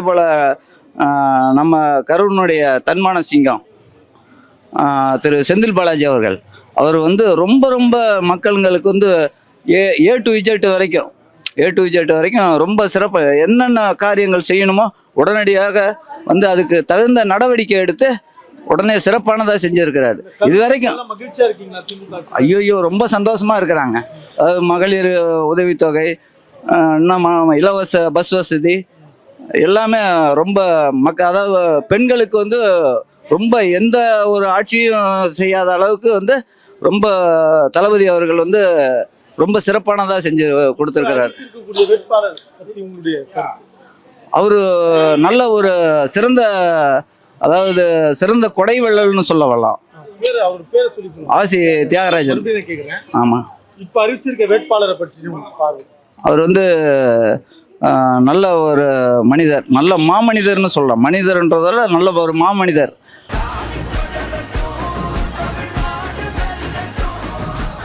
போல் நம்ம கரூரினுடைய தன்மான சிங்கம் திரு செந்தில் பாலாஜி அவர்கள், அவர் வந்து ரொம்ப ரொம்ப மக்களுங்களுக்கு வந்து ஏ டு இஜெட் வரைக்கும் ரொம்ப சிறப்பாக என்னென்ன காரியங்கள் செய்யணுமோ உடனடியாக வந்து அதுக்கு தகுந்த நடவடிக்கை எடுத்து உடனே சிறப்பானதாக செஞ்சுருக்கிறாரு. இது வரைக்கும் ஐயோ ரொம்ப சந்தோஷமாக இருக்கிறாங்க. அதாவது மகளிர் உதவித்தொகை, இன்னும் இலவச பஸ் வசதி எல்லாமே ரொம்ப அதாவது பெண்களுக்கு வந்து ரொம்ப எந்த ஒரு ஆட்சியும் செய்யாத அளவுக்கு வந்து ரொம்ப தளபதி அவர்கள் வந்து ரொம்ப சிறப்பானதாக செஞ்சு கொடுத்துருக்கிறார். அவரு நல்ல ஒரு சிறந்த, அதாவது சிறந்த கொடை வள்ளல்னு சொல்ல வரலாம். ஆசி தியாகராஜன். ஆமா, இப்ப அறிவிச்சிருக்க வேட்பாளரை பற்றி அவர் வந்து நல்ல ஒரு மனிதர், நல்ல மாமனிதர்னு சொல்லலாம். மனிதர்ன்றதால நல்ல ஒரு மாமனிதர்.